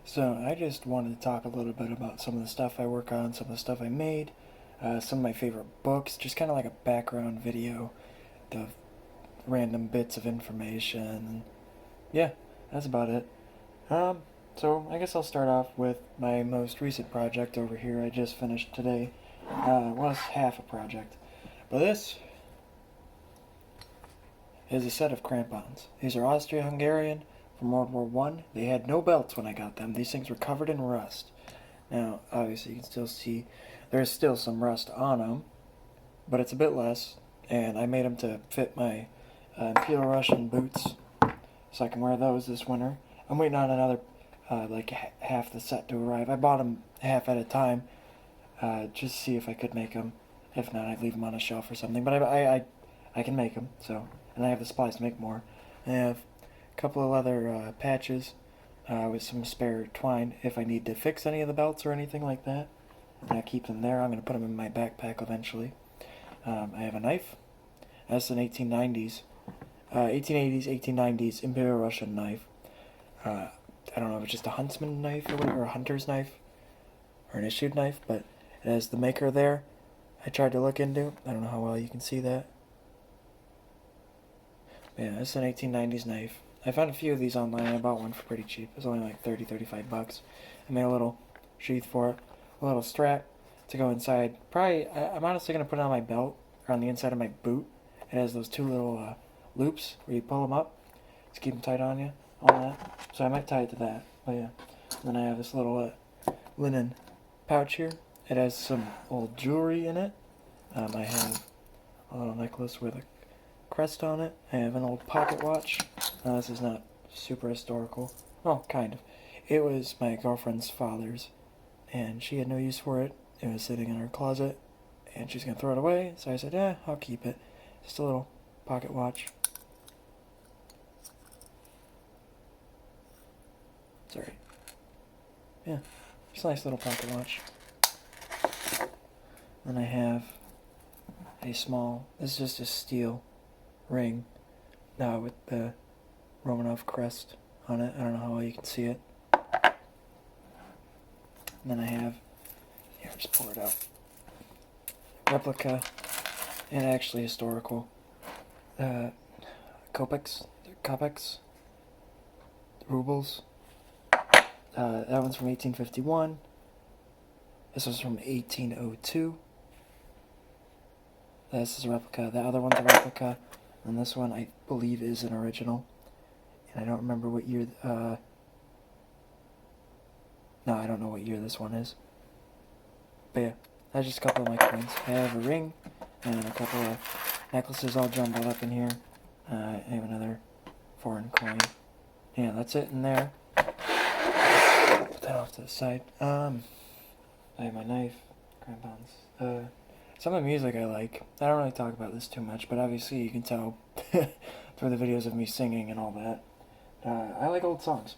So I just wanted to talk a little bit about some of the stuff I work on, some of the stuff I made, some of my favorite books, just kind of like a background video of random bits of information. Yeah, that's about it. Um, so I guess I'll start off with my most recent project over here. I just finished today. It was half a project, but this is a set of crampons. These are Austro-Hungarian from World War One. They had no belts when I got them. These things were covered in rust. Now, obviously, you can still see there's still some rust on them, but it's a bit less. And I made them to fit my Imperial Russian boots, so I can wear those this winter. I'm waiting on another half the set to arrive. I bought them half at a time, just to see if I could make them. If not, I'd leave them on a shelf or something. But I can make them. So, and I have the supplies to make more. I have a couple of leather patches with some spare twine if I need to fix any of the belts or anything like that. And I keep them there. I'm going to put them in my backpack eventually. I have a knife. That's an 1890s, 1880s, 1890s Imperial Russian knife. I don't know if it's just a huntsman knife or whatever, or a hunter's knife, or an issued knife, but it has the maker there. I tried to look into. I don't know how well you can see that. Yeah, it's an 1890s knife. I found a few of these online. I bought one for pretty cheap. It was only like 30, 35 bucks. I made a little sheath for it, a little strap to go inside. Probably, I'm honestly going to put it on my belt or on the inside of my boot. It has those two little loops where you pull them up to keep them tight on you, all that. So I might tie it to that, but yeah. And then I have this little linen pouch here. It has some old jewelry in it. I have a little necklace with a crest on it. I have an old pocket watch. This is not super historical. Well, kind of. It was my girlfriend's father's, and she had no use for it. It was sitting in her closet, and she's going to throw it away. So I said, yeah, I'll keep it. Just a little pocket watch. Sorry. Yeah, just a nice little pocket watch. Then I have a small, this is just a steel ring with the Romanov crest on it. I don't know how well you can see it. And then I have, here, just pull it out. Replica and actually historical kopecks, rubles. That one's from 1851. This one's from 1802. This is a replica. The other one's a replica. And this one, I believe, is an original. And I don't remember what year... no, I don't know what year this one is. But yeah, that's just a couple of my coins. I have a ring and a couple of necklaces all jumbled up in here. I have another foreign coin. Yeah, that's it in there. Put that off to the side. I have my knife, crampons. Some of the music I like. I don't really talk about this too much, but obviously you can tell through the videos of me singing and all that. I like old songs.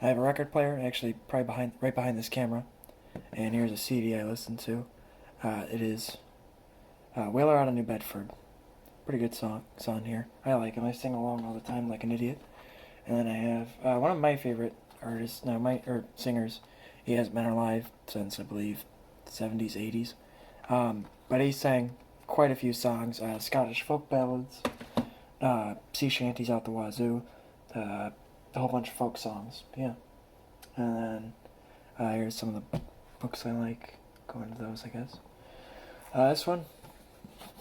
I have a record player, actually probably right behind this camera. And here's a CD I listen to. It is Whaler Out of New Bedford. Pretty good song. It's on here. I like him. I sing along all the time like an idiot. And then I have one of my favorite artists, singers. He hasn't been alive since, I believe, the 70s, 80s. But he sang quite a few songs, Scottish folk ballads, sea shanties out the wazoo, a whole bunch of folk songs. Yeah. And then here's some of the books I like. Go into those, I guess. This one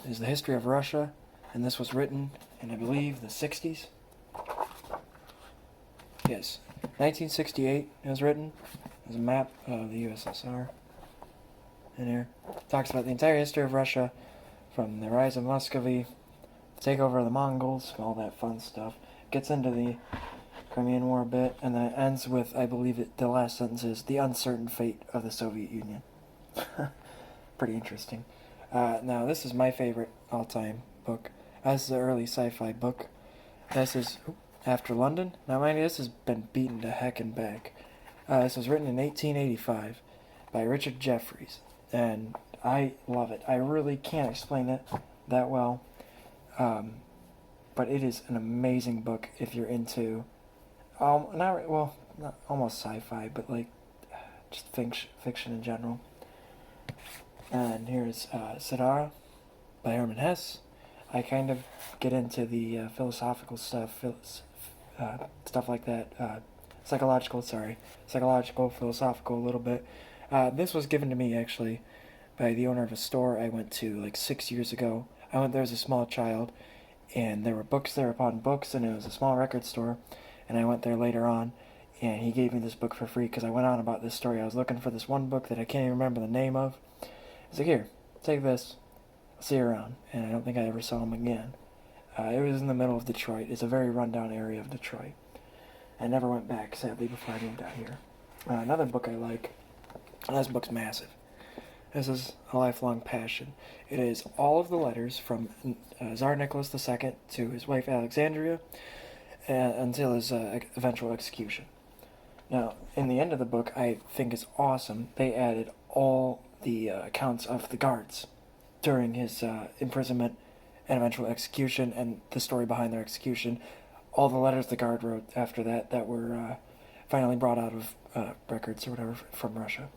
is The History of Russia, and this was written in, I believe, the 60s. Yes, 1968 it was written. There's a map of the USSR in here. It talks about the entire history of Russia, from the rise of Muscovy, the takeover of the Mongols, all that fun stuff. Gets into the Crimean War a bit, and then it ends with, I believe the last sentence is, the uncertain fate of the Soviet Union. Pretty interesting. Now, this is my favorite all-time book. This is an early sci-fi book. This is After London. Now, mind you, this has been beaten to heck and back. This was written in 1885 by Richard Jefferies, and I love it. I really can't explain it that well, but it is an amazing book if you're into, not almost sci-fi, but like just fiction in general. And here's Saddhara by Hermann Hesse. I kind of get into the philosophical stuff, stuff like that. Psychological, philosophical a little bit. This was given to me actually by the owner of a store I went to like 6 years ago. I went there as a small child, and there were books there upon books, and it was a small record store. And I went there later on, and he gave me this book for free because I went on about this story. I was looking for this one book that I can't even remember the name of. He's like, here, take this. I'll see you around. And I don't think I ever saw him again. It was in the middle of Detroit. It's a very rundown area of Detroit. I never went back, sadly, before I moved out here. Another book I like, and this book's massive. This is a lifelong passion. It is all of the letters from Tsar Nicholas II to his wife Alexandria until his eventual execution. Now, in the end of the book, I think is awesome. They added all the accounts of the guards during his imprisonment and eventual execution, and the story behind their execution. All the letters the guard wrote after that were finally brought out of records or whatever from Russia.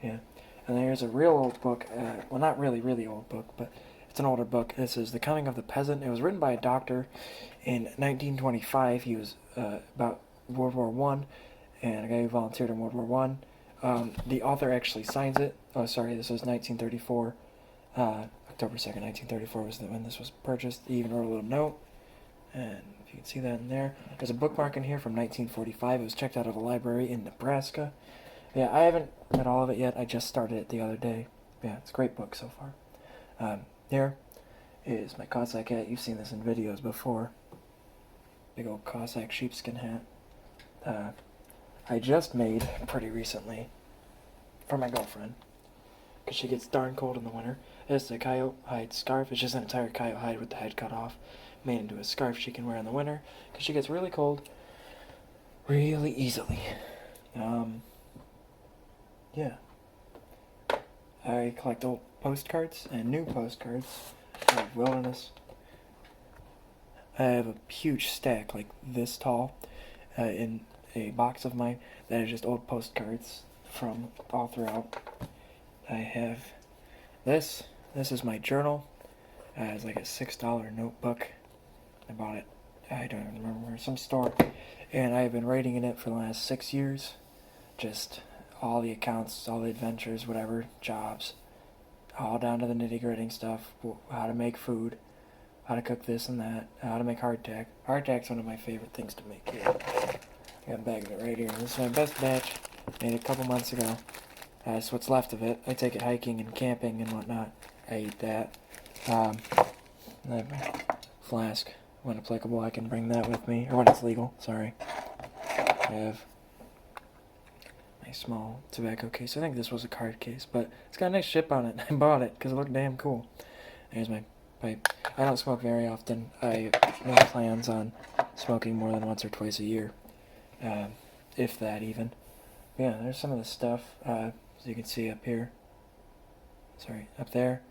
Yeah. And there's a real old book, well, not really old book, but it's an older book. This is The Coming of the Peasant. It was written by a doctor in 1925. He was about World War I, and a guy who volunteered in World War I. The author actually signs it. Oh, sorry, this was 1934. October 2nd, 1934 was when this was purchased. He even wrote a little note, and if you can see that in there. There's a bookmark in here from 1945. It was checked out of a library in Nebraska. Yeah, I haven't read all of it yet. I just started it the other day. Yeah, it's a great book so far. Here is my Cossack hat. You've seen this in videos before. Big old Cossack sheepskin hat. I just made pretty recently for my girlfriend, because she gets darn cold in the winter. It's a coyote hide scarf. It's just an entire coyote hide with the head cut off, made into a scarf she can wear in the winter, because she gets really cold really easily. Yeah. I collect old postcards and new postcards of wilderness. I have a huge stack like this tall in a box of mine that is just old postcards from all throughout. I have this. This is my journal. It's like a $6 notebook. I bought it, I don't even remember, some store. And I have been writing in it for the last 6 years. Just all the accounts, all the adventures, whatever, jobs, all down to the nitty-gritty stuff, how to make food, how to cook this and that, how to make hardtack. Hardtack's one of my favorite things to make here. I got a bag of it right here. This is my best batch, made it a couple months ago. So what's left of it, I take it hiking and camping and whatnot. I eat that. I have my flask. When applicable, I can bring that with me, or when it's legal, sorry. I have my small tobacco case. I think this was a card case, but it's got a nice chip on it. I bought it because it looked damn cool. There's my pipe. I don't smoke very often. I make plans on smoking more than once or twice a year, if that even. But yeah, there's some of the stuff, as you can see up here. Sorry, up there.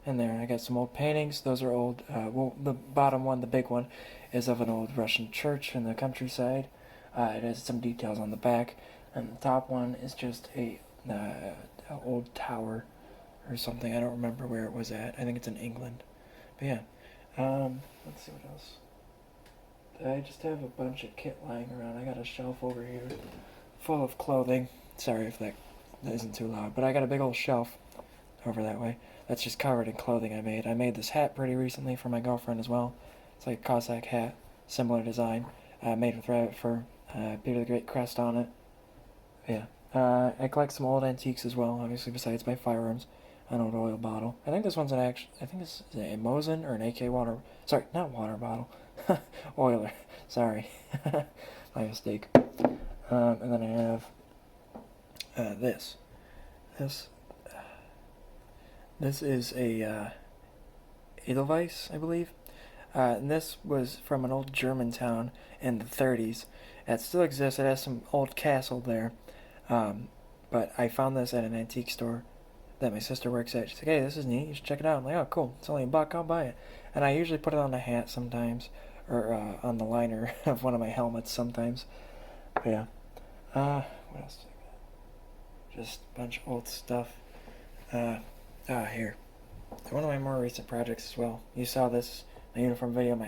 And there, I got some old paintings. Those are old. Well, the bottom one, the big one, is of an old Russian church in the countryside. It has some details on the back. And the top one is just a old tower or something. I don't remember where it was at. I think it's in England. But yeah, let's see what else. I just have a bunch of kit lying around. I got a shelf over here full of clothing. Sorry if that isn't too loud, but I got a big old shelf over that way that's just covered in clothing I made. I made this hat pretty recently for my girlfriend as well. It's like a Cossack hat, similar design, made with rabbit fur, Peter the Great crest on it. Yeah. I collect some old antiques as well, obviously, besides my firearms. An old oil bottle. I think this one's I think this is a Mosin or an AK water. Sorry, not water bottle. Oiler. Sorry. My mistake. And then I have this. This is a Edelweiss, I believe. And this was from an old German town in the 30s. It still exists. It has some old castle there. But I found this at an antique store that my sister works at. She's like, hey, this is neat. You should check it out. I'm like, oh, cool. It's only $1. I'll buy it. And I usually put it on a hat sometimes, or on the liner of one of my helmets sometimes. But yeah. What else? Just a bunch of old stuff. Here. One of my more recent projects as well. You saw this, my uniform video, my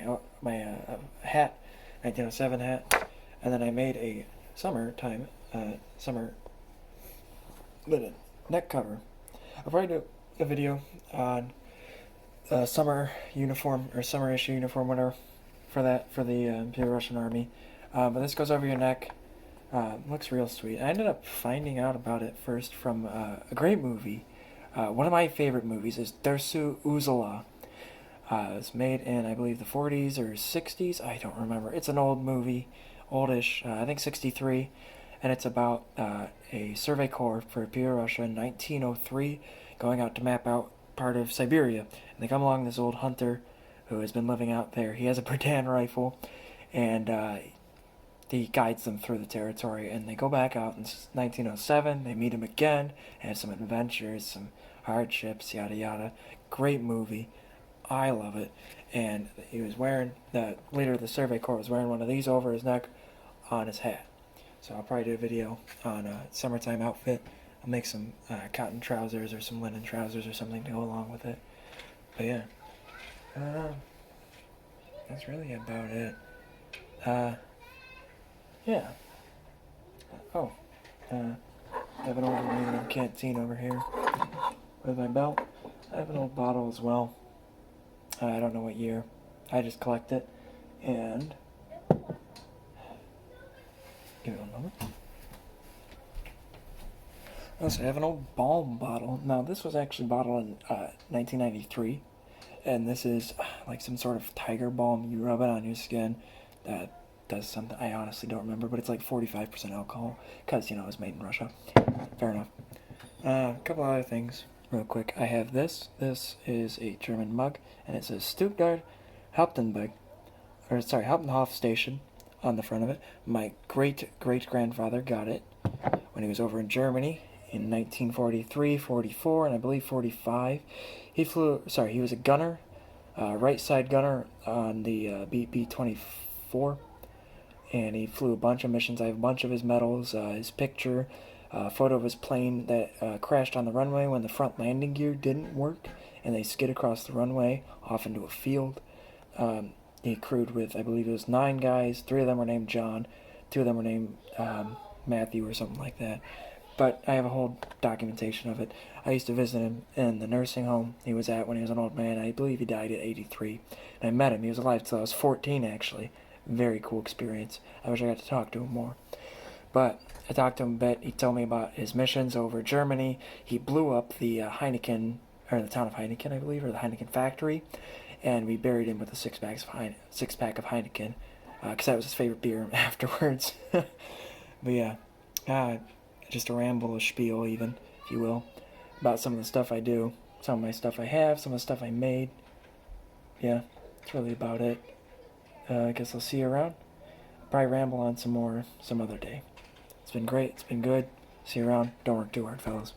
hat, 1907 hat, and then I made a summer linen neck cover. I'll probably do a video on summer uniform or summer issue uniform, whatever, for the Imperial Russian Army. But this goes over your neck. Looks real sweet. I ended up finding out about it first from a great movie. One of my favorite movies is Dersu Uzala. It was made in, I believe, the 40s or 60s. I don't remember. It's an old movie, oldish, I think 63. And it's about a survey corps for Imperial Russia in 1903 going out to map out part of Siberia. And they come along this old hunter who has been living out there. He has a Berdan rifle, and he guides them through the territory. And they go back out in 1907. They meet him again, have some adventures, some hardships, yada yada. Great movie. I love it. And he was wearing, the leader of the survey corps was wearing one of these over his neck on his hat. So I'll probably do a video on a summertime outfit. I'll make some cotton trousers or some linen trousers or something to go along with it. But yeah, that's really about it. Yeah. Oh, I have an old aluminum canteen over here with my belt. I have an old bottle as well. I don't know what year. I just collect it. And give it a moment. I also have an old balm bottle. Now, this was actually bottled in 1993. And this is like some sort of tiger balm. You rub it on your skin. That does something. I honestly don't remember. But it's like 45% alcohol. Because, you know, it was made in Russia. Fair enough. A couple other things real quick. I have this. This is a German mug. And it says Stuttgart Hauptbahnhof Station on the front of it. My great-great-grandfather got it when he was over in Germany in 1943, 44, and I believe 45. He was a gunner, right side gunner on the B-24, and he flew a bunch of missions. I have a bunch of his medals, his picture, a photo of his plane that crashed on the runway when the front landing gear didn't work, and they skid across the runway off into a field. He crewed with, I believe it was 9 guys. 3 of them were named John. 2 of them were named Matthew or something like that. But I have a whole documentation of it. I used to visit him in the nursing home he was at when he was an old man. I believe he died at 83. And I met him. He was alive till I was 14, actually. Very cool experience. I wish I got to talk to him more. But I talked to him a bit. He told me about his missions over Germany. He blew up the Heineken, or the town of Heineken, I believe, or the Heineken factory. And we buried him with a six-pack of Heineken, because that was his favorite beer afterwards. But yeah, just a ramble, a spiel even, if you will, about some of the stuff I do, some of my stuff I have, some of the stuff I made. Yeah, that's really about it. I guess I'll see you around. I'll probably ramble on some more some other day. It's been great. It's been good. See you around. Don't work too hard, fellas.